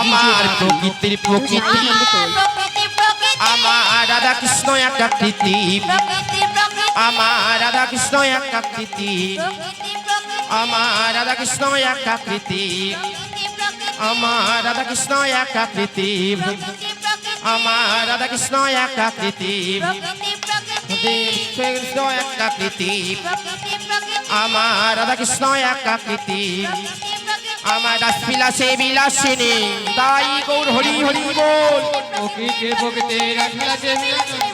আমার প্রকৃতির প্রকৃতি আমার রাধা কৃষ্ণ এক আকৃতি আমার রাধা কৃষ্ণ এক আকৃতি আমার রাধা কৃষ্ণ এক আকৃতি আমার রাধা কৃষ্ণ এক আকৃতি আমার রাধা কৃষ্ণ এক আকৃতি কৃষ্ণ এক আকৃতি আমার রাধা কৃষ্ণ এক আকৃতি আমার রাসবিলাসে বিলাসিনী তাই গৌর হরি হরি বল প্রকৃতির প্রকৃতি রাসবিলাসে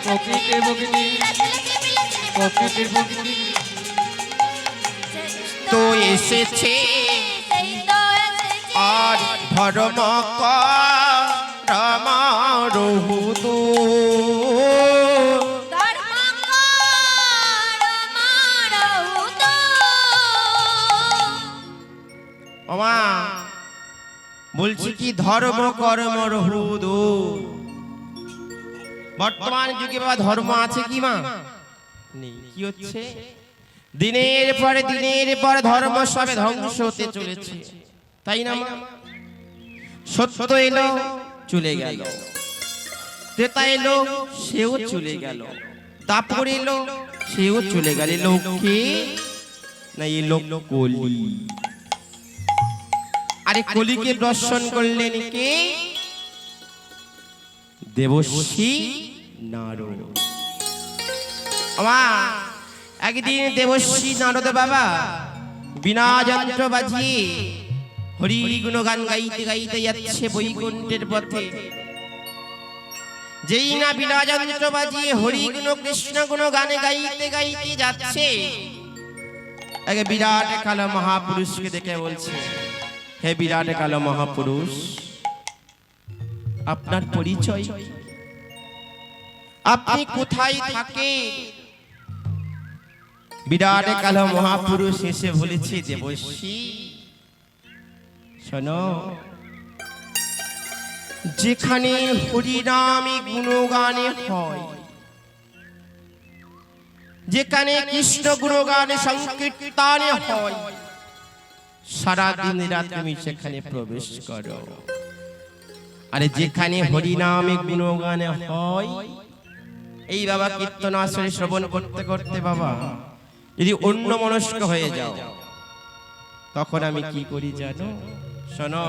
প্রকৃতির প্রকৃতি প্রকৃতির প্রকৃতি তো এসেছে আর ধর্ম রহুদু ওমা বলছি কি ধর্ম কর্ম রহুদু বর্তমান যুগে বাবা ধর্ম আছে কি মা নেই কি হচ্ছে দিনের পর ধর্ম সবে ধ্বংস হতে চলেছে তাই না মা সত্য এলো চলে গেল ত্রেতা এলো সেও চলে গেল দাপর এলো সেও চলে গেল লোকে না এলো কলি আরে কলিকে দর্শন করলেন কে দেবশ্রী নারদ আমার একদিন দেবশ্রী নারদ বাবা বিনা যন্ত্র বাজিয়ে হরি গুণগান গাইতে গাইতে যাচ্ছে বৈকুণ্ঠের পথে যেই না বিনা যন্ত্র বাজিয়ে হরি গুণ কৃষ্ণ গুণ গানে গাইতে গাইতে যাচ্ছে এক বিরাট কালো মহাপুরুষকে দেখে বলছে হে বিরাট কালো মহাপুরুষ আপনার পরিচয় আপনি কোথায় থাকেন বিরাট কালো মহাপুরুষ এসে বলেছে দেবশ্রী শোনো যেখানে হরিনামে গুণগানে হয় যেখানে কৃষ্ণ গুণগানে সংকীর্তনে হয় সারা দিন রাত তুমি সেখানে প্রবেশ করো আরে যেখানে হরিনামে গুণগানে হয় এই বাবা কীর্তন আসরে শ্রবণ করতে করতে বাবা যদি অন্য মনস্ক হয়ে যাও তখন আমি কি করি জানো শোনো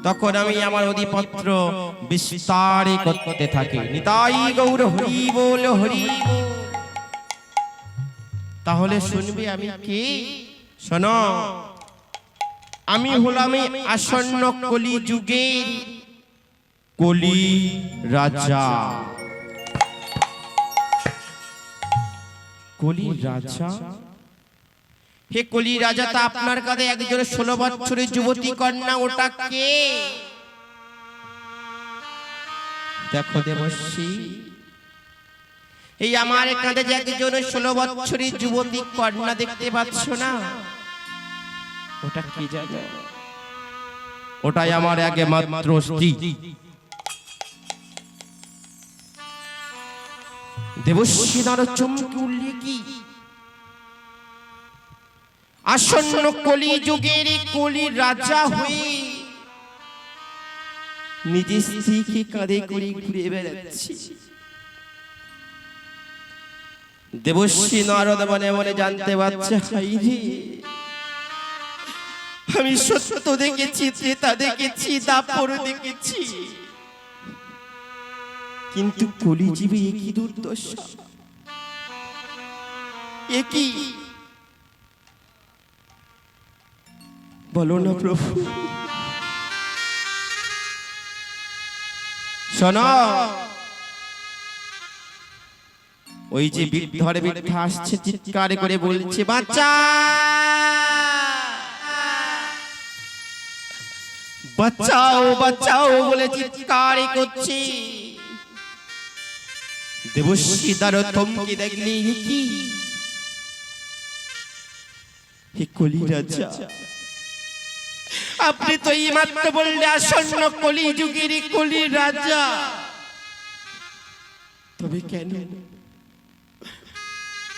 তখন আমি আমার অধিপত্র বিস্তার করতে থাকি নিতাই গৌর হরি বল হরি তাহলে শুনবে আমি কি শোনো আমি হলাম আসন্ন কলি যুগের কলি রাজা কলি রাজা হে কলি রাজা তা আপনার কাছে একজন 16 বছরের যুবতী কন্যা ওটা কে দেখো দেবশ্রী এই আমার কাছে যে একজন 16 বছরের যুবতী কন্যা দেখতে পাচ্ছ না ওটা কি জানো ওটাই আমার একমাত্র স্ত্রী দেবশ্রী নারদ চমকে উঠলে কি আসন্ন কলি যুগের কলি রাজা হয়ে নিজের স্ত্রীকে কাঁধে করে ঘুরে বেড়াচ্ছি দেবশ্রী নারদ মনে মনে জানতে পারছে হাই রে আমি সত্য দেখেছি ত্রেতা দেখেছি দাপর দেখেছি কিন্তু কলিজীবে একই দুর্দশা একই বলো না প্রভু শোনো ওই যে বৃদ্ধর বৃদ্ধা আসছে চিৎকার করে বলছে বাচ্চা বাঁচাও বাঁচাও বলে চিৎকার করছে দেবশ্রী দ্বার থমকে দেখলি কি হে কলি রাজা আপনি তো এই মাত্র বললে আসন্ন কলি যুগের কলি রাজা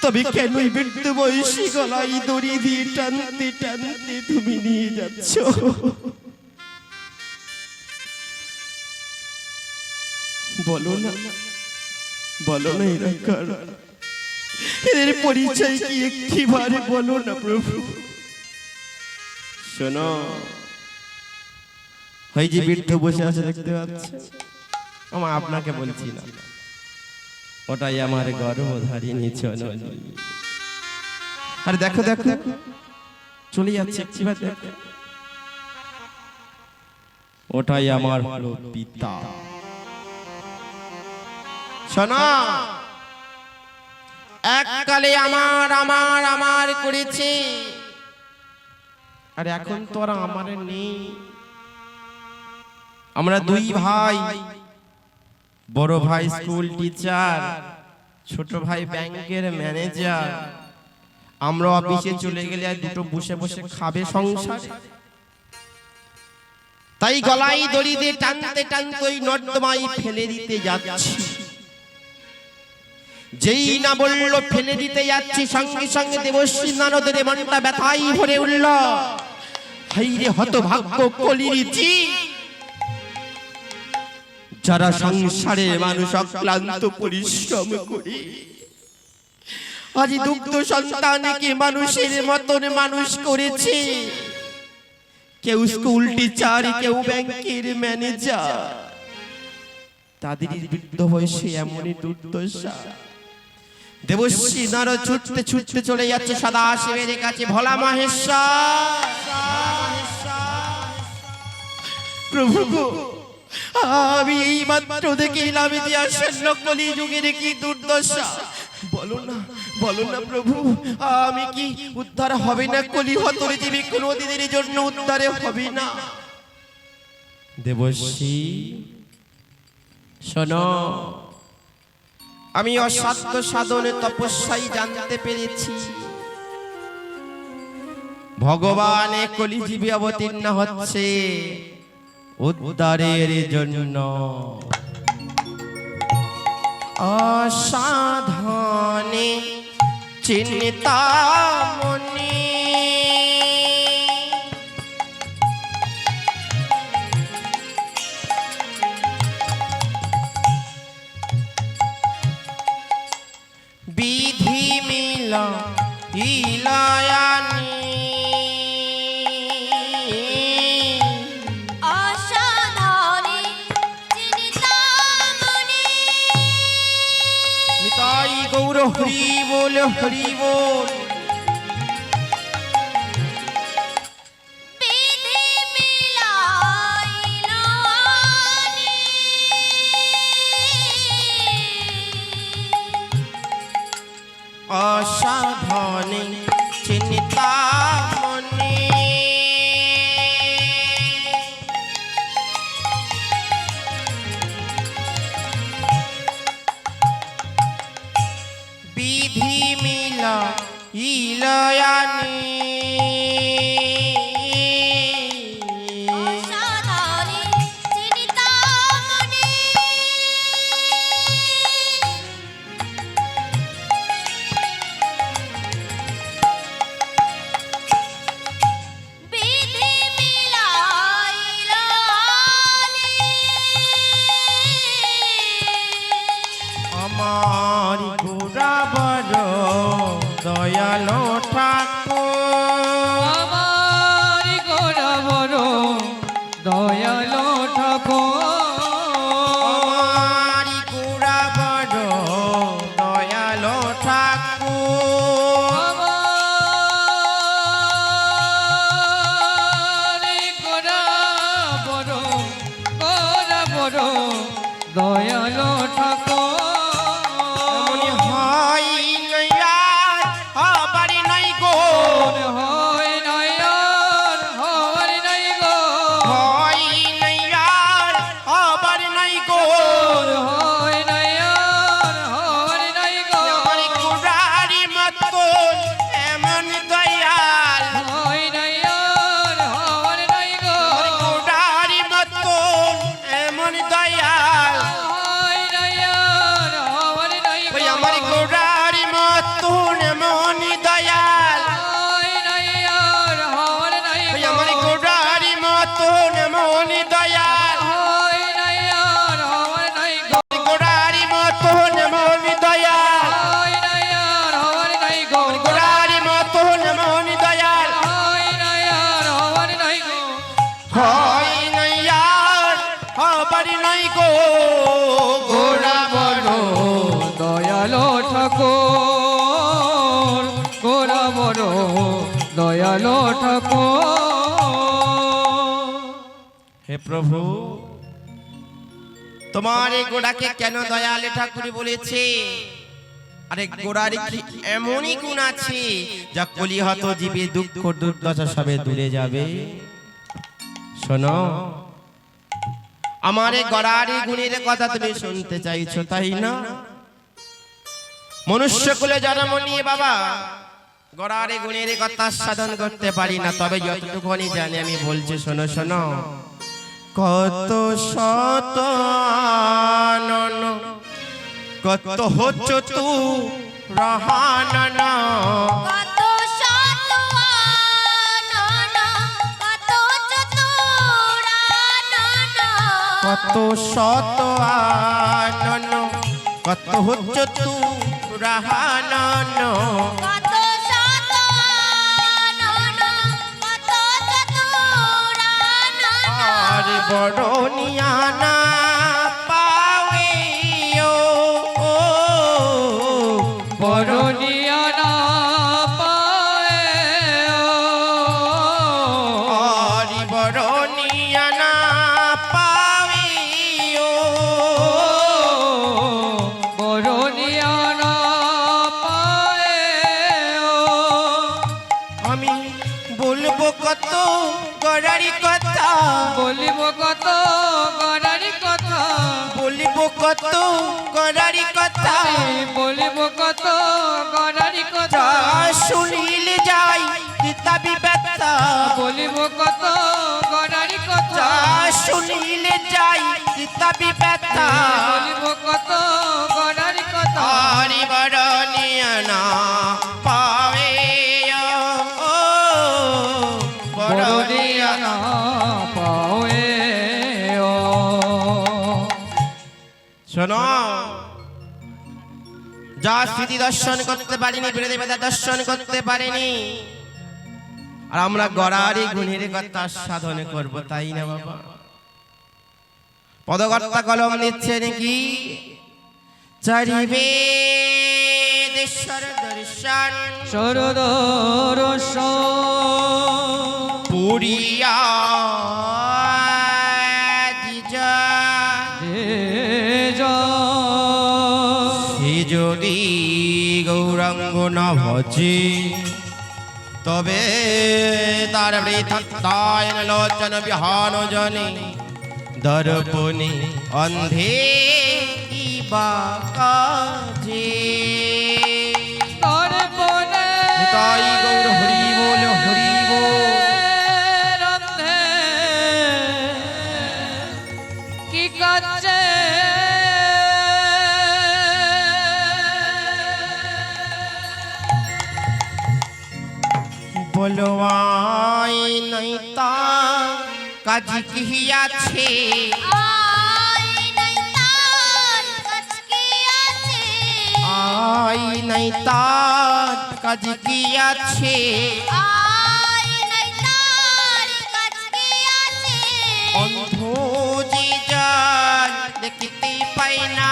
তবে কেন বৃদ্ধ বয়সী গলায় দড়ি দিয়ে টানতে টানতে তুমি নিয়ে যাচ্ছ বলো না, বলো না এরা কারা, এদের পরিচয় কি একটিবারে বলো না প্রভু। শোনো, ওই যে বৃদ্ধ বসে আছে দেখতে পাচ্ছে, আমার আপনাকে বলছি না, ওটাই আমার গর্ভধারিণী জননী। আর দেখো দেখো চলে যাচ্ছে একটিবার দেখো, ওটাই আমার হলো পিতা। শোনো, এককালে আমার আমার আমার করেছে, আর এখন তো আর আমার নেই। আমরা দুই ভাই, বড় ভাই স্কুল টিচার, ছোট ভাই ব্যাংকের ম্যানেজার। আমরা অফিসে চলে গেলে আর দুটো বসে বসে খাবে সংসার, তাই গলায় দড়ি দিয়ে টানতে টানতে ওই নর্দমায় ফেলে দিতে যাচ্ছি। যেই না বললো ফেলে দিতে যাচ্ছি, সঙ্গে সঙ্গে দেবশ্রী নারদের মনটা ব্যথায় ভরে উঠল। হাই রে হতভাগ্য কলিরিচি, যারা সংসারে মানুষ অক্লান্ত পরিশ্রম করে আজ দুগ্ধ সন্তানকে মানুষের মতন মানুষ করেছে, কেউ স্কুল টিচার, কেউ ব্যাংকের ম্যানেজার, তাদের বৃদ্ধ বয়সে এমনই দুর্দশা। দেবশ্রী নারদ ছুটতে ছুটতে চলে যাচ্ছে সদাশিবের কাছে। ভোলা মহেশ্বর, প্রভু গো, আমি এই মাত্র দেখলাম যে আসন্ন কলি যুগের কি দুর্দশা। বলো না, বলো না প্রভু, আমি কি উদ্ধার হবে না? কলি হতরে জীবী কোনদিনের জন্য উদ্ধারে হবে না। দেবশ্রী শোনো, আমি অসাধ্য সাধনে তপস্যায় জানতে পেরেছি ভগবান কলিজীবী অবতীর্ণ হচ্ছে উদ্ধারের জন্য। অসাধনে চিন্তামণি বিধি মিল ইলায়ানি অসাধনে চিন্তামণি। নিতাই গৌর হরি বল, হরি বল। বিধি মিলাইল আনি। অসাধনে চিন্তামণি বিধি মিল ইলায়ানি। অসাধনে চিন্তামণি। বিধি মিলাইল আনি। আমার গোরা বড় দয়ালো ঠাকুর, হয় নাই আর হবার নাই গো গোরা বড় দয়ালো ঠাকুর, গোরা বড় দয়ালো ঠাকুর। হে প্রভু, তোমার এই গোড়াকে কেন দয়ালে ঠাকুর বলেছে? আরে গোড়ার কি এমনই গুণ আছে যা কলিহত জীবে দুঃখ দুর্দশা সবে দূরে যাবে? শোনো, আমার এই গোড়ার এই গুণের কথা তুমি শুনতে চাইছো, তাই না? মনুষ্য কুলে জন্ম নিয়ে বাবা গোড়ার এই গুণের কথা সাধন করতে পারি না, তবে যতটুকুনি জানি আমি বলছি, শোনো শোনো। কত শত আনন, কত হচ্ছ তু রহানন, কত শত আনন, কত চতুরানন, কত শত আনন, কত হচ্ছ তু রহানন, কত শত আনন, কত চতুরানন, আর বড় নিয়ানা পাবে ও বরণিয়া না পায় আর বড় নিয়ানা পাবে ও বরণিয়া না পায় আমি বলবো কত গড়ারি কথা, বলিব কত গড়ারি কথা, বলবো কত গড়ারি কথা, বলিব কত গড়ারি কথা, শুনিলে যাই কিতাবি ব্যথা, বলিব কত গড়ারি কথা, শুনিলে যাই কিতাবি ব্যথা, বলিব কত গড়ারি কথা, আরি বড় নিয়ানা পাবে ও বড় বরণিয়া না পায় শোনো, যা স্মৃতি দর্শন করতে পারিনি, বেদে বেদা দর্শন করতে পারিনি, আর আমরা গড়ারি গুণের কথা সাধন করব, তাই না বাবা? পদকর্তা কলম নিচ্ছে নাকি? চারিবে দেশ্বর দর্শন সরদরস পুরিয়া দিজা, সে যদি গৌরাঙ্গ না ভজে তবে তার বৃথায় লোচন বিহান জনে দর্পণে অন্ধে বা কাজে। তাই গৌর হরি বল হরি বল। কি কাজে বলো আই নাই তা কাজ কি আছে, আই নাই তার কাজ কি আছে, আই নাই তার কাজ কি আছে, আই নাই তার কাজ কি আছে, অন্ধ যে যার দেখতে পাই না,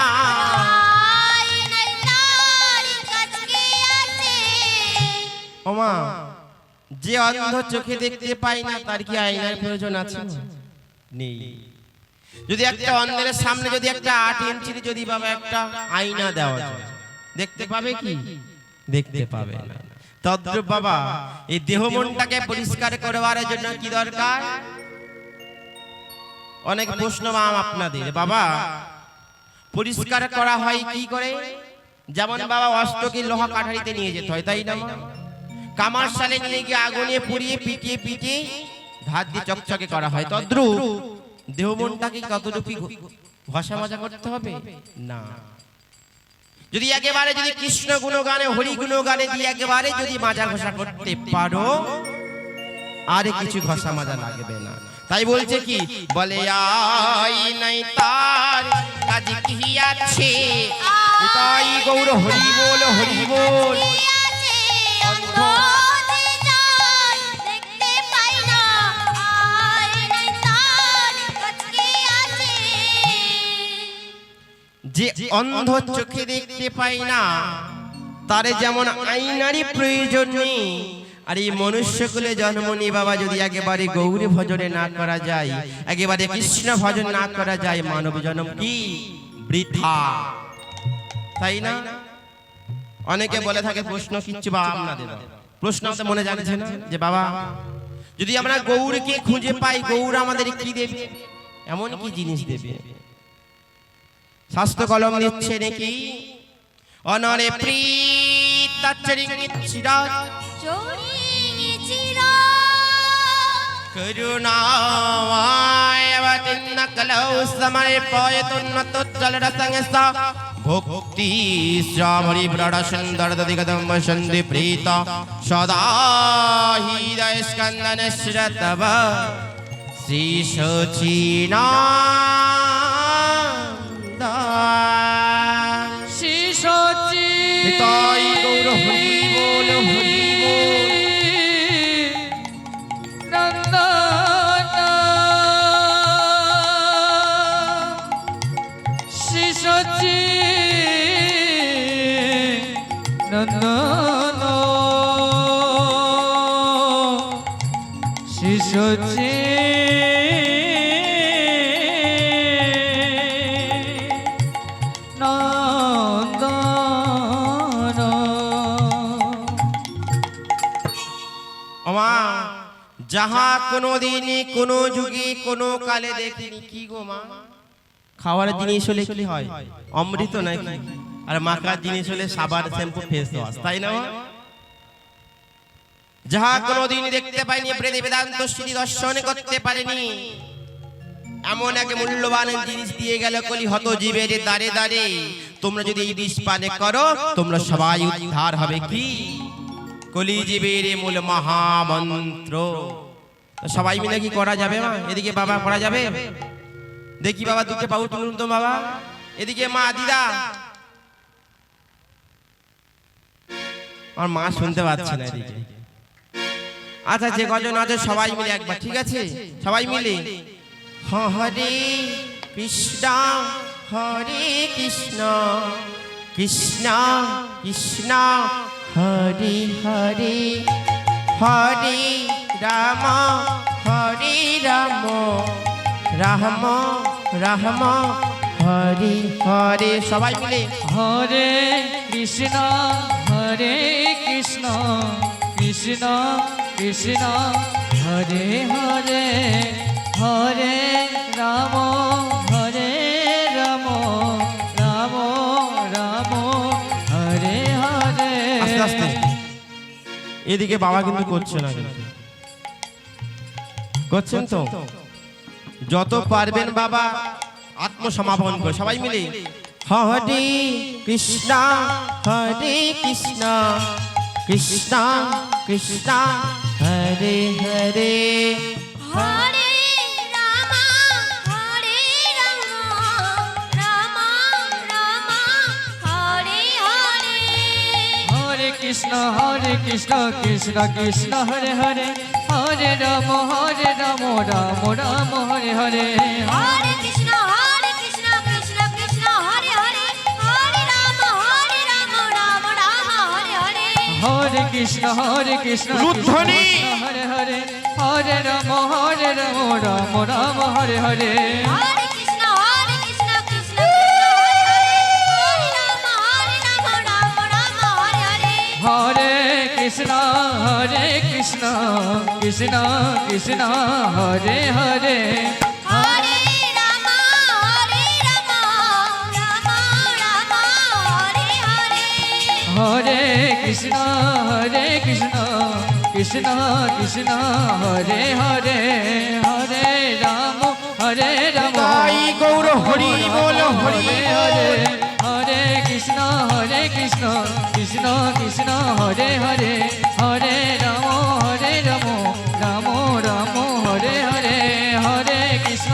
আই নাই তার কাজ কি আছে, ওমা যে অন্ধ চোখে দেখতে পাই না তার কি আয়নার প্রয়োজন আছে? নেই। যদি একটা অন্ধের সামনে যদি একটা 8 ইঞ্চির যদি বাবা একটা আয়না দেওয়া যায়, দেখতে পাবে কি? দেখতে পাবে না। তদ্রূপ বাবা এই দেহ মনটাকে পরিষ্কার করবার জন্য কি দরকার? অনেক প্রশ্ন আপনাদের, বাবা পরিষ্কার করা হয় কি করে? যেমন বাবা অষ্টকী লোহা কাঠারিতে নিয়ে যেতে হয়, তাই না? কামার সালে নিয়ে গিয়ে আগুনে পুড়িয়ে পিটিয়ে পিটিয়ে ধার দিয়ে চকচকে করা হয়। তদ্রূপ দেহ মনটাকে কতটুকু ঘষা মাজা করতে হবে না। যদি একেবারে যদি কৃষ্ণ গুণগানে হরি গুণগানে দিয়ে একেবারে যদি মাজা ঘষা করতে পারো, আর কিছু ঘষা মাজা লাগবে না। তাই বলছে কি বলে আই নাই তার কাজ কি আছে, তাই গৌর হরি বল হরি বল। অন্ধ যে যার দেখতে পাই না, আই নাই যে অন্ধ চোখে দেখতে পায় না, তারে যেমন আইনারই প্রয়োজন নেই, আর এই মনুষ্যকুলে জন্ম নিয়ে বাবা যদি একেবারে গৌরী ভজনে না করা যায়, একেবারে কৃষ্ণ ভজন না করা যায়, মানব জন্ম কি বৃথা, তাই না? অনেকে বলে থাকে প্রশ্ন কিচ্ছু বা আপনাদের প্রশ্ন তো মনে জানছে না যে বাবা যদি আমরা গৌরকে খুঁজে পাই, গৌর আমাদের কি দেবে, এমন কি জিনিস দেবে? শাস্ত্র কলম নিচ্ছে নাকি অনরে প্রিতাচরিচিরা চরিঙে চিরা করুণায়বতিন্ন কলৌ সমর্পয়তুন্নত জলরসংস্থা ভক্তি শ্যামরি ব্রড সুন্দর দিগদম সন্ধি প্രീত সদা হৃদয় স্কন্দন শ্রতব শ্রী সচিনা শিশচি নিতাই গৌর হরি বল হরি বল। নন্দন শিশচি নন্দন শিশচি ওমা যাহা কোনোদিনই কোনো যুগে কোনো কালে দেখিনি, কি গো মা? খাওয়ার জিনিস হলে কি হয়? অমৃত নাকি? আর মাখার জিনিস হলে সাবান, শ্যাম্পু, ফেস ওয়াশ, তাই না? যাহা কোনোদিন দেখতে পাইনি, প্রেদে বেদান্ত শ্রী দর্শন করতে পারেনি, এমন এক মূল্যবান জিনিস দিয়ে গেল কলি হত জীবের দ্বারে দ্বারে। তোমরা যদি এই বিষ পানে করো, তোমরা সবাই উদ্ধার হবে। কি কলি জীবের মূল মহামন্ত্র। তো সবাই মিলে কি করা যাবে মা? এদিকে বাবা করা যাবে? দেখি বাবা দুটো পাউ তুলুন তো বাবা। এদিকে মা, দিদা। আমার মা শুনতে পাচ্ছে না এদিকে। আচ্ছা যে কজন আছে সবাই মিলে একবার, ঠিক আছে? সবাই মিলে হরে কৃষ্ণ হরে কৃষ্ণ কৃষ্ণ কৃষ্ণ হরে হরে হরে রাম রাম রাম হরে হরে। সবাই মিলে হরে কৃষ্ণ কৃষ্ণ কৃষ্ণ হরে হরে হরে রাম রাম রাম হরে হরে। আস্তে আস্তে। এদিকে বাবা কিন্তু করছে না, কিন্তু করছেন তো? যত পারবেন বাবা আত্মসমাপন করে সবাই মিলে হরে কৃষ্ণ কৃষ্ণ কৃষ্ণ কৃষ্ণ হরে হরে হরে রাম রাম রাম হরে হরে হরে কৃষ্ণ কৃষ্ণ কৃষ্ণ হরে হরে হরে রাম রাম রাম হরে হরে। হরে কৃষ্ণ কৃষ্ণ কৃষ্ণ হরে হরে হরে রাম রাম রাম হরে হরে। হরে কৃষ্ণ কৃষ্ণ রুদ্ধনি। হরে হরে হরে রাম রাম রাম হরে হরে। হরে কৃষ্ণ কৃষ্ণ কৃষ্ণ হরে রাম রাম হরে হরে। হরে কৃষ্ণ কৃষ্ণ কৃষ্ণ হরে হরে। হরে রাম রাম রাম হরে হরে। হরে কৃষ্ণ কৃষ্ণ কৃষ্ণ হরে হরে হরে রাম তাই গৌর হরি বল হরি হরে বল। হরে কৃষ্ণ কৃষ্ণ কৃষ্ণ হরে হরে হরে রাম রাম রাম হরে হরে হরে কৃষ্ণ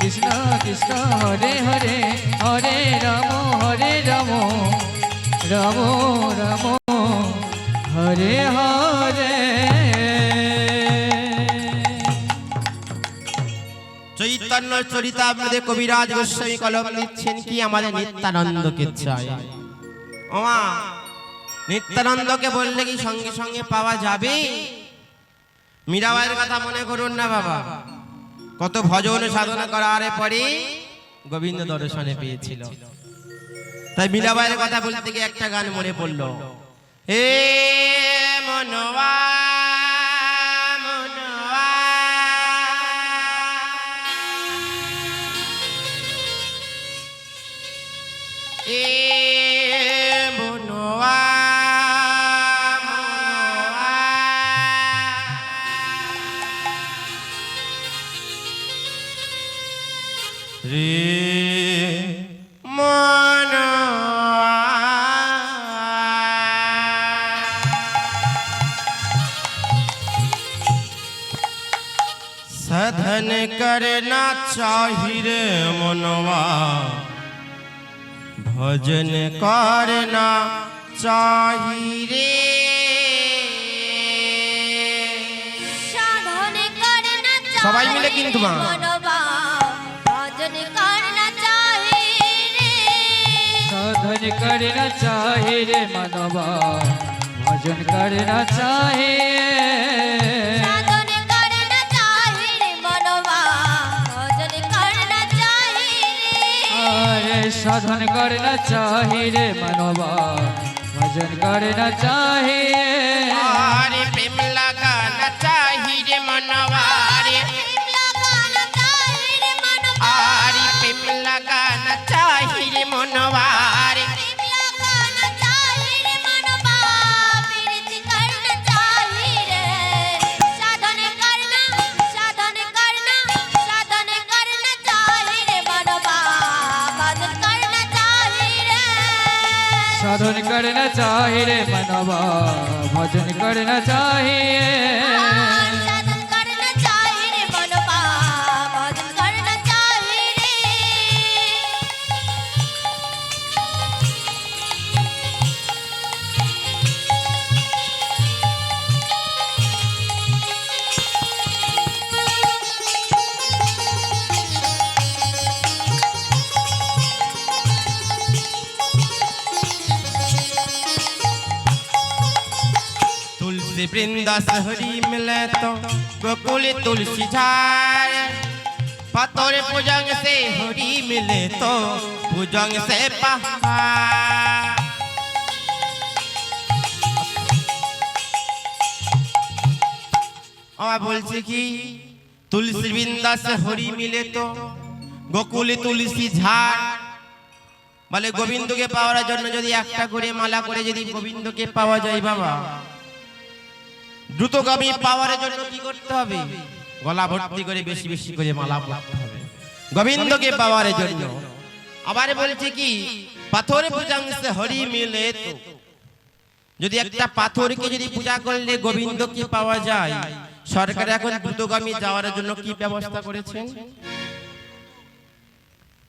কৃষ্ণ কৃষ্ণ হরে হরে হরে রাম রাম রাম হরে হরে। চৈতন্য চরিতামৃতে কবিরাজ গোস্বামী কলম দিচ্ছেন কি আমাদের নিত্যানন্দকে চাই। ওমা নিত্যানন্দকে বললে কি সঙ্গে সঙ্গে পাওয়া যাবে? মীরাবাইয়ের কথা মনে করুন না বাবা, কত ভজন সাধনা করার পরে গোবিন্দ দর্শনে পেয়েছিল। তাই মীরাবাইয়ের কথা বলতে গিয়ে একটা গান মনে পড়লো, এ মনবা মনবা এ মনবা মনবা রে साधन करना चाहिए मनवा, भजन करना चाहिए সাধন করনা চাই সবাই মিলে কিন্তু মা। মনবা ভজন করনা চাই রে साधन करना चाहे रे मनवा, भजन करना चाहे। সাধন করনা চাই রে মনবা ভজন করনা চাই রে अरे साधन करना चाहे रे मनवा, भजन करना चाहे। अरे प्रेम लगाना चाहिए मनवा रे, प्रेम लगाना चाहि रे मनवा अरे प्रेम लगाना चाहिए मनवा रे, प्रेम लगाना चाहि रे मनवा प्रीति करना चाहि रे साधन करना साधन करना साधन करना चाहि रे मनवा भजन करना चाहि रे साधन करना चाहे रे मनवा, भजन करना चाहिए। साधन करना चाहि रे मनवा भजन करना चाहि रे तुलसी वृंदा सहरी मिले तो गोकुल तुलसी झाड़, पतोर भुजंग से हरी मिले तो भुजंग से पहाड़। और बोलছে কি तुलसी वृंदा से हरी मिले तो गोकुल तुलसी झाड़, বলে গোবিন্দকে পাওয়ার জন্য যদি একটা করে মালা করে যদি গোবিন্দকে পাওয়া যায় বাবা, দ্রুতগামী পাওয়ার জন্য কি করতে হবে? গলা ভর্তি করে বেশি বেশি করে মালা পড়তে হবে গোবিন্দকে পাওয়ার জন্য। আবার বলছে কি পাথর পূজাং সে হরি মিলে তো, যদি একটা পাথরকে যদি পূজা করলে গোবিন্দকে পাওয়া যায়, সরকার এখন দ্রুতগামী যাওয়ার জন্য কি ব্যবস্থা করেছেন?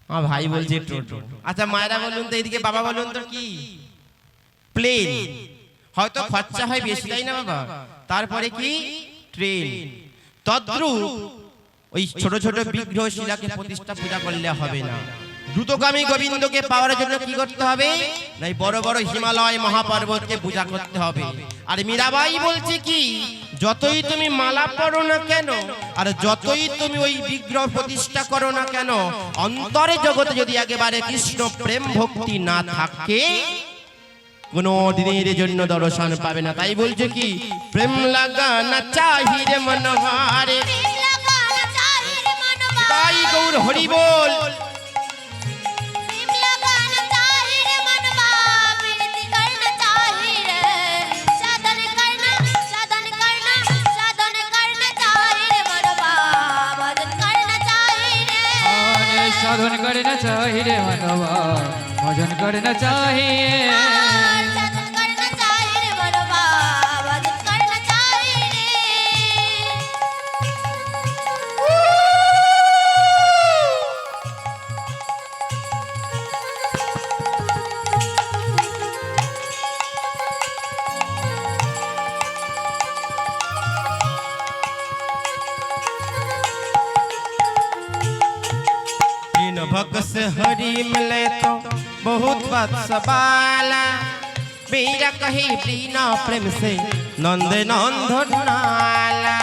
আমার ভাই বলছে টোটো। আচ্ছা মায়েরা বলুন তো, এদিকে বাবা বলুন তো কি প্লেন, হয়তো খরচা হয় বেশি তাই না বাবা, তারপরে কি ট্রেন। তদ্রূপ ওই ছোট ছোট বিগ্রহ শিলাকে প্রতিষ্ঠা পূজা করলে হবে না, দ্রুতগামী গোবিন্দকে পাওয়ার জন্য কি করতে হবে? না বড় বড় হিমালয় মহাপর্বতকে পূজা করতে হবে। আর মীরাবাই বলছে কি যতই তুমি মালা পড়ো না কেন, আর যতই তুমি ওই বিগ্রহ প্রতিষ্ঠা করো না কেন, অন্তরে জগতে যদি একেবারে কৃষ্ণ প্রেম ভক্তি না থাকে কোন দিনের জন্য দর্শন পাবে না। তাই বলছে কি প্রেম লাগানা চাহিরে মনহারে, प्रेम लगाना चाहि रे मनवा তাই গৌর হরি বল। प्रेम लगाना चाहि रे मनवा प्रीति करना चाहि रे साधन करना साधन करना साधन करना चाहि रे मनवा भजन करना चाहि रे अरे साधन करना चाहे रे मनवा, भजन करना चाहिए। साधन करना चाहि रे मनवा भजन करना चाहि रे भक्त से हरि मिले तो बहुत वत्स बाला मीरा कही बिना प्रेम से नंद नंदन नाला।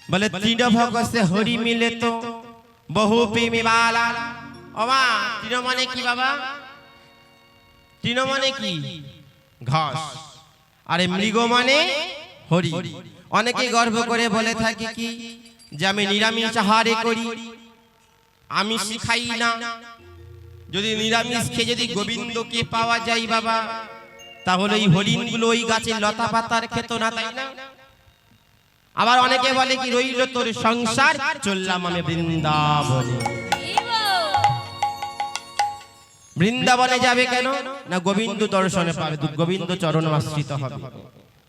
बोले तीन भक्त से हरि मिले तो बहु प्रेमी बाला। ओमा तीन माने की बाबा? तीन माने की घास আরে মৃগ মানে হরি। অনেকে গর্ব করে বলে থাকে কি যে আমি নিরামিষ আহারে করি, আমি খাই না। যদি নিরামিষ খেয়ে যদি গোবিন্দকে পাওয়া যায় বাবা, তাহলে এই হরিণগুলো ওই গাছের লতা পাতার খেত না, তাই না? আবার অনেকে বলে কি রইল তোর সংসার, চললাম আমি বৃন্দাবনে। বৃন্দাবনে যাবে কেন না? গোবিন্দ দর্শনে পাবে, গোবিন্দ চরণ আশ্রিত হবে।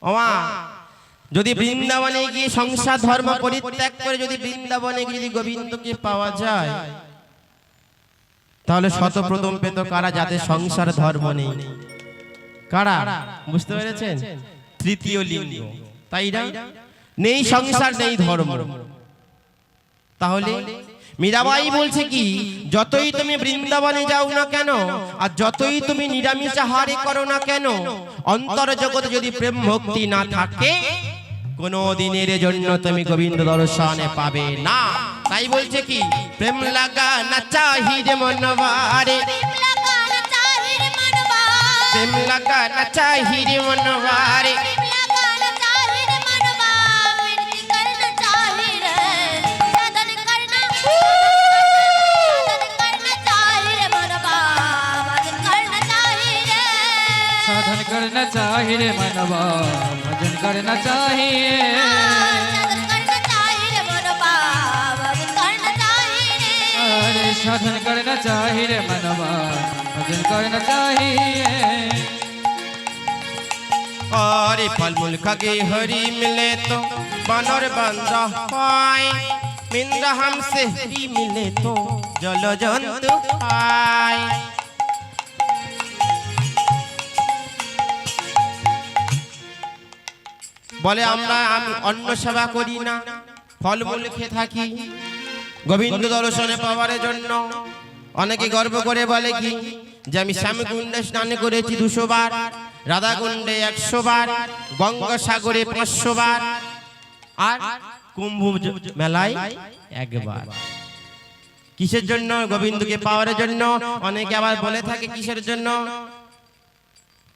ওমা যদি বৃন্দাবনে গিয়ে সংসার ধর্ম পরিত্যাগ করে যদি বৃন্দাবনে গিয়ে যদি গোবিন্দকে পাওয়া যায়, তাহলে শতপ্রথম পেত কারা? যাদের সংসার ধর্ম নেই। কারা? বুঝতে পেরেছেন? তৃতীয় লিঙ্গ, তাই না? নেই সংসার, নেই ধর্ম। তাহলে মীরাবাই বলছে কি, যতই তুমি বৃন্দাবনে যাও না কেন আর যতই তুমি নিরামিষ আহারে করো না কেন, অন্তর জগতে যদি প্রেম ভক্তি না থাকে, কোনো দিনের জন্য তুমি গোবিন্দ দর্শনে পাবে না। তাই বলছে কি, প্রেম লাগা না চাহিরে মনবারে, প্রেম লাগা না চাহিরে মনবারে, साधन करना चाहिए रे मनवा, भजन करना चाहिए। अरे साधन करना चाहिए रे मनवा, भजन करना चाहिए। और फल मूल खगे हरि मिले तो बानर बंदा पाए, मिंद्र हमसे हरि मिले तो जल जंतु खाए। বলে আমি অন্ন সেবা করি না, ফলমূল খেয়ে থাকি গোবিন্দ দর্শনে পাওয়ার জন্য। অনেকে গর্ব করে বলে কি যে আমি শ্যামকুণ্ডে স্নান করেছি 200 বার, রাধাকুণ্ডে 100 বার, গঙ্গাসাগরে 500 বার, আর কুম্ভ মেলায় 1 বার। কিসের জন্য? গোবিন্দকে পাওয়ার জন্য। অনেকে আবার বলে থাকে কিসের জন্য?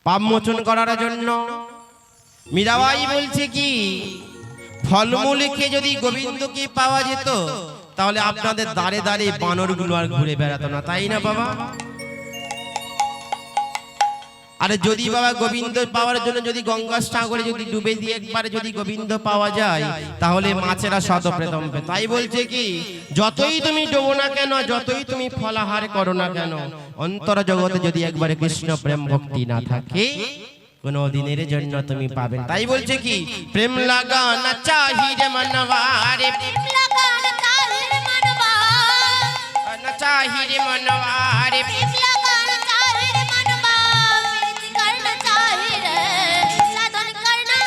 পাপ মোচন করার জন্য। মীরাবাই বলছে কি, ফলমূল খেয়ে যদি গোবিন্দকে পাওয়া যেত, তাহলে আপনাদের দাঁড়ে দাঁড়ে বানরগুলো আর ঘুরে বেড়াতো না, তাই না বাবা? আরে যদি বাবা গোবিন্দ পাওয়ার জন্য যদি গঙ্গা সাগরে যদি ডুবে দিয়ে একবারে যদি গোবিন্দ পাওয়া যায়, তাহলে মাছেরা শতপ্রথম পেত। তাই বলছে কি, যতই তুমি ডোবো না কেন, যতই তুমি ফলাহার করো না কেন, অন্তর জগতে যদি একবারে কৃষ্ণ প্রেম ভক্তি না থাকে, কোন দিনের জন্য তুমি পাবেন। তাই বলছে কি, প্রেম লাগা না চাহিরে মনবারে, প্রেম লাগা না চাহিরে মনবারে, না চাহিরে মনবারে, প্রেম লাগা না চাহিরে মনবারে, প্রীতি করনা চাহিরে, সাধন করনা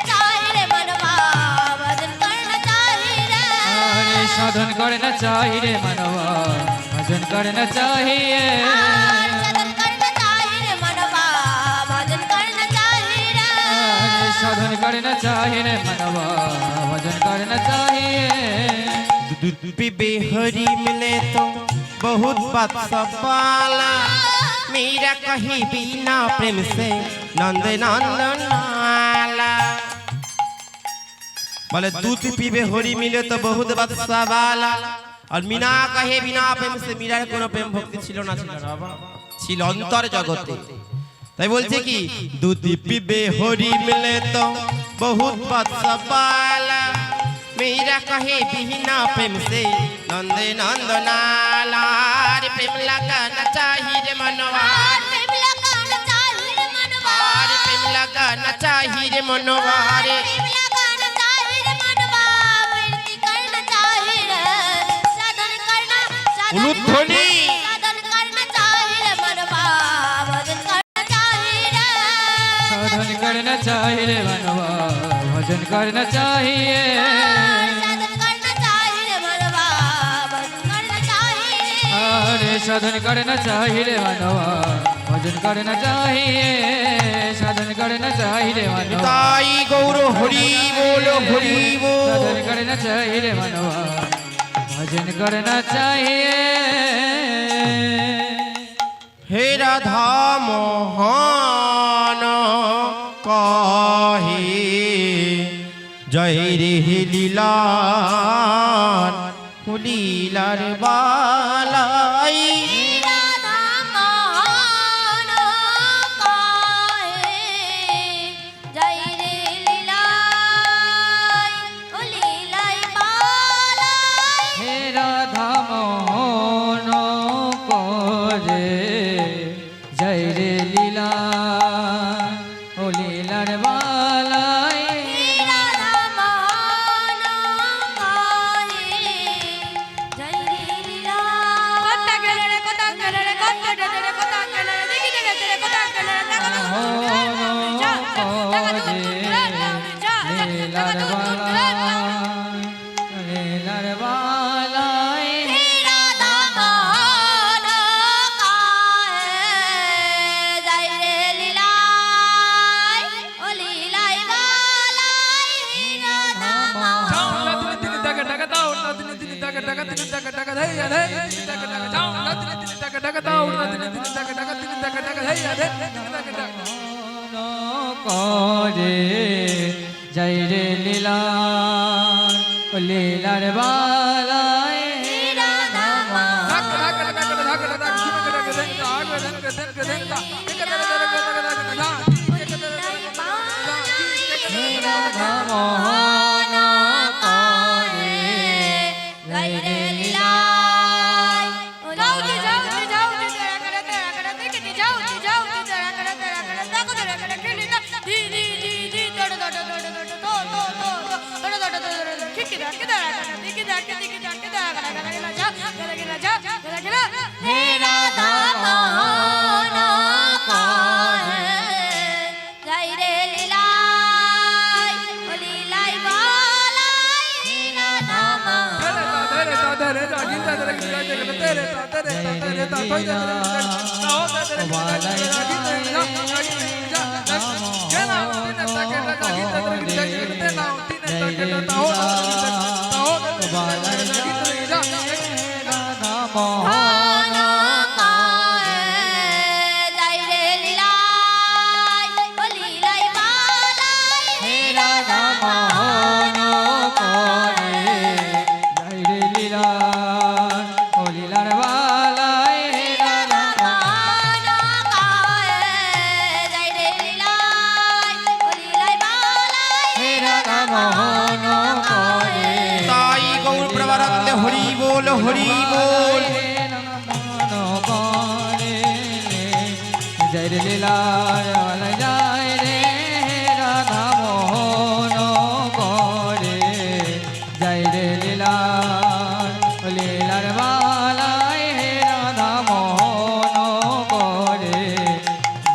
চাহিরে মনবারে, ভজন করনা চাহিরে। अरे साधन करना चाहिए रे मनवा, भजन करना चाहिए। साधन करना चाहिए रे मनवा, भजन करना चाहिए। दूध पीबे हरि मिले तो बहुत बात सवाला, मीरा कही बिना प्रेम से नंद नंदन नाला। बोले दूध पीबे हरि मिले तो बहुत बात सवाला, और मीना कहे बिना प्रेम से, मीरार कोनो प्रेम भक्ति छिलो ना, छिलो ना बाबा, छिलो अंतर जगते। তাই বলছে কি, দুধ পিবে হরি মিলে তো বহুত বৎসবালা, মেরা কহে বিনা প্রেম সে নন্দে নন্দনালা। রে প্রেম লাগা না চাহিরে মনবা, প্রেম লাগা না চাহিরে মনবা, প্রেম লাগা না চাহিরে মনবা, প্রেম লাগা না চাহিরে মনবা, প্রীতি করনা চাহিরে, সাধন করনা উলুধ্বনি, সাধন করনা চাহিরে মনবা, ভজন साधन करना चाहिए रे मनवा, भजन करना चाहिए साधन करना चाहिए मनवा भजन करना चाहिए अरे साधन करना चाहिए रे मानवा भजन करना चाहिए साधन करना चाहिए रे मानवा তাই গৌর হরি বল হরি বল। साधन करना चाहिए रे मानवा भजन करना चाहिए হে রাধা মোহন কহে জয় রে লীলার লীলার বালাই राधा मोहन काहे जय रे लीलाई ओ लीलाई बालाई हे राधा मोहन करे जय रे लीला ओ लीलार बालाई राधा मोहन काहे जय रे लीलाई कोता करे रे कोता करे रे कोता करे रे कोता करे रे देखि देखि तेरे कोता करे रे ताका तू जा ताका तू जा लीलार बालाई लीलार बालाई राधा मोहन काहे जय रे लीलाई ओ लीलाई बालाई राधा मोहन करे जय रे लीला लीलार बालाई राधा मोहन राधा मोहन करे जय रे लीलाई ओ जाऊती जाऊती जाऊती तेरा करे देखती जाऊती जाऊती तेरा करे ताको तेरा करे खेली ना दी दी दी दी तड़ तड़ तड़ तड़ तो तड़ तड़ तड़ किकी दा के तेरा करे दिकी दा के तेरा करे जा करे हे राधा मोहन काहे जय रे लीलाई ओ लीलाई बालाई राधा मोहन मोहन काहे जय रे लीलाई ओ लीलाई बालाई राधा मोहन करे जय रे लीला ओ लीलार बालाई राधा मोहन काहे जय रे लीलाई ओ लीलाई बालाई राधा मोहन करे তাই গৌর প্রবরাতে হরি বল হরি বল। जय रे लीला जय रे राधा मोहन करे जय रे लीला लीलार बालाई राधा मोहन करे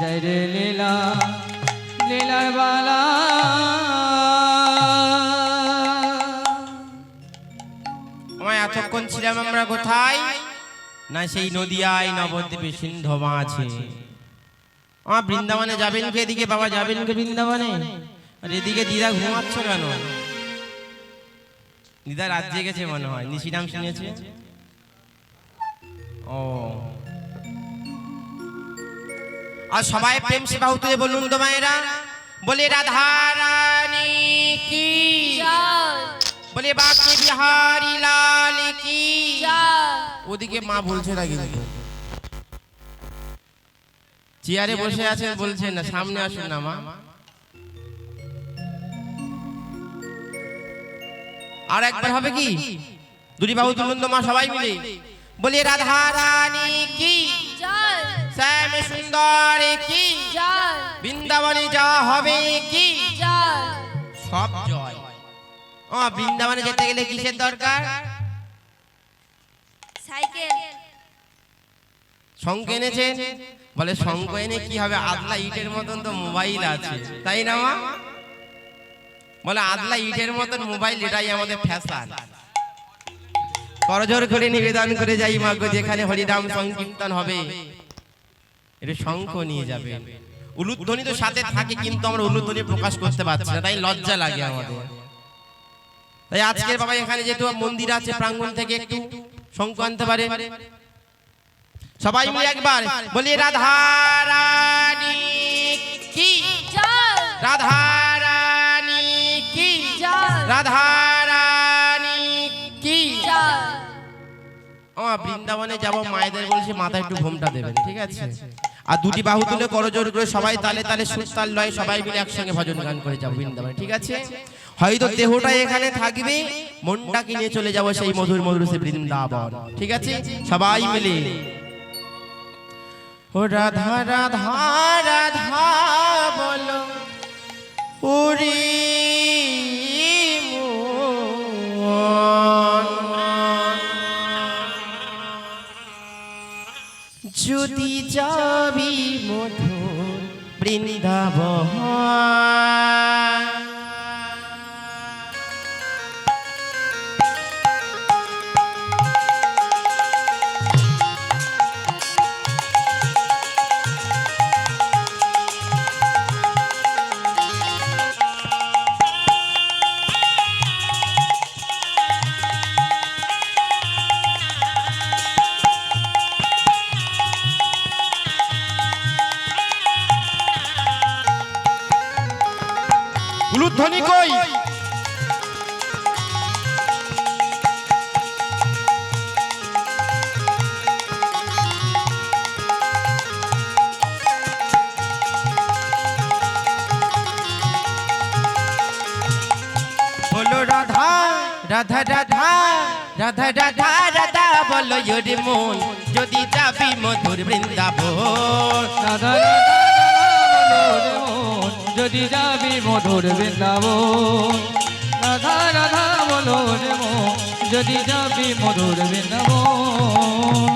जय रे लीला लीलार बाला আমায় এতক্ষণ ছিলাম আমরা কোথায় না সেই নদিয়ায় নবদ্বীপে সিন্ধু মাঝে। আমার বৃন্দাবনে যাবেন কি এদিকে বাবা যাবেন কি বৃন্দাবনে? আর এদিকে দিদা ঘুমাচ্ছ কেন? দিদা রাত জেগেছে মনে হয়, নিশিরাম শুনেছে। ও আর সবাই প্রেম সেবা হতে বলুন তো মায়েরা, বলে রাধা রানী কি, বলে বাকি বিহারি লাল কি। ওদিকে মা বলছে না কিন্তু, চেয়ারে বসে আছেন বলছেন না, সামনে আসুন না মা। আর একবার হবে কি, দুটি বাহু তুলুন তো মা সবাই মিলে, বলে রাধা রানী কি, শ্যাম সুন্দর কি, বৃন্দাবনে যা হবে কি, সব জয়। বৃন্দাবনে যেতে গেলে কিসের দরকার? সাইকেল। শঙ্খ এনেছেন? বলে শঙ্খ এনে কি হবে, আদলা ইটের মতন তো মোবাইল আছে, তাই না মা? বলে আদলা ইটের মতন মোবাইল, এটাই আমাদের ফ্যাশন। করজোর করে নিবেদন করে যাই মাগো, যেখানে হরিনাম সংকীর্তন হবে এটা শঙ্খ নিয়ে যাবে। উলুধ্বনি তো সাথে থাকে, কিন্তু আমরা উলুধ্বনি প্রকাশ করতে পারছি না, তাই লজ্জা লাগে আমাদের। তাই আজকের বাবা এখানে যেহেতু মন্দির আছে, প্রাঙ্গণ থেকে একটু শঙ্খ আনতে পারে। সবাই মিলে একবার বলি রাধা রানী কি জয় রাধা রানী কি জয় রাধা রানী কি। জয়। আমার বৃন্দাবনে যাব, মায়েদের বলছি মাথায় একটু ঘোমটা দেবেন, ঠিক আছে? আর দুটি বাহু তুলে করজোর করে সবাই তালে তালে সুর তাল লয় সবাই মিলে একসঙ্গে ভজন গান করে যাবো বৃন্দাবনে, ঠিক আছে? হয়তো দেহটা এখানে থাকবে, মনটাকে নিয়ে চলে যাব সেই মধুর মধুর সে বৃন্দাবন, ঠিক আছে? সবাই মিলে ও রাধা রাধা রাধা বলো ওরে মন, যদি যাবি মধুর বৃন্দাবন। উলুধ্বনি কই? বলো রাধা রাধা রাধা রাধা রাধা রাধা বলো ইয়োরে মন, যদি যাবি মধুর বৃন্দাবন। রাধা রাধা রাধা বলো রে মন, যদি যাবি মধুর বৃন্দাবন। রাধা রাধা বলো রে মন, যদি যাবি মধুর বৃন্দাবন।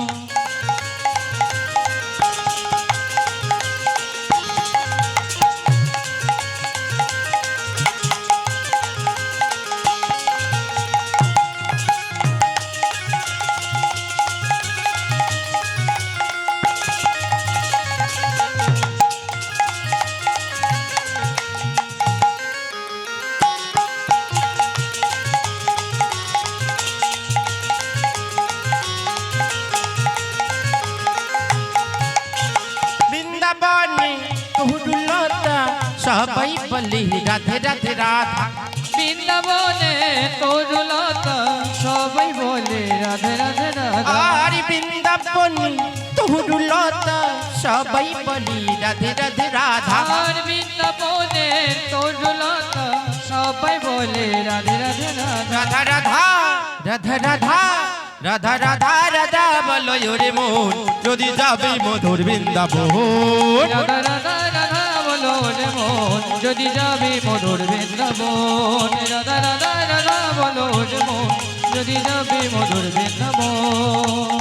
বৃন্দাবনে তহুলতা সবাই বলি রাধে রাধে রাধা। বৃন্দাবনে তরুলতা সবাই বলে রাধে রাধে রাধা। আর বৃন্দাবনে তহুলতা সবাই বলি রাধে রাধে রাধা। আর বৃন্দাবনে তরুলতা সবাই বলে রাধে রাধে রাধা। রাধা রাধা রাধা রাধা রাধা রাধা রাধা বলো ওরে মন, যদি যাবি মধুর বৃন্দাবন। রাধা রাধা রাধা বলো রে মন, যদি যাবি মধুর বৃন্দাবন। রাধা রাধা রাধা বলো রে মন, যদি যাবি মধুর বৃন্দাবন।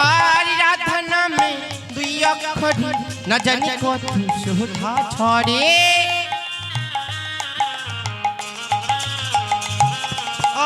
আর রাধা নামে দুই অক্ষরী না জানি কত সুধা ছড়ে।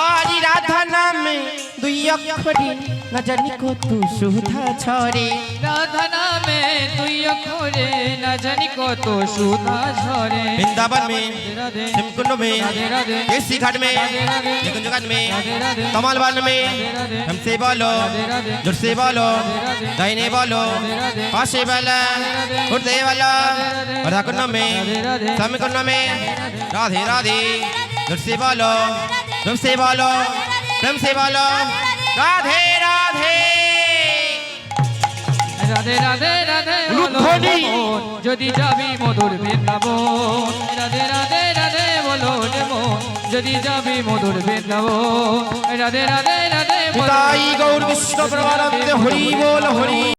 আর রাধা নামে দুই অক্ষরী না জানি কত সুধা ছড়ে। রাধা নামে তুই অক্ষরে না জানি কত সুধা ঝরে। वृंदावन में রাধে सिमकुंड में राधे राधे केसी घाट में राधे राधे निकुंज घाट में राधे राधे कमल वन में राधे हमसे बोलो राधे राधे जोर से बोलो राधे दाहिने बोलो राधे राधे पासे वाला राधे उड़ते वाला राधे राधा कुंड में राधे राधे स्वामी कुंड में राधे राधे जोर से बोलो जोर से बोलो प्रेम से बोलो राधे राधे রাধে রাধে রাধে বলো উলুধ্বনি। রে মন, যদি যাবি মধুর বৃন্দাবন। রাধে রাধে রাধে বলো রে মন, যদি যাবি মধুর বৃন্দাবন রাধে রাধে রাধে বলো তাই গৌর বিষ্ণু প্রমানন্দে হরি বল হরি।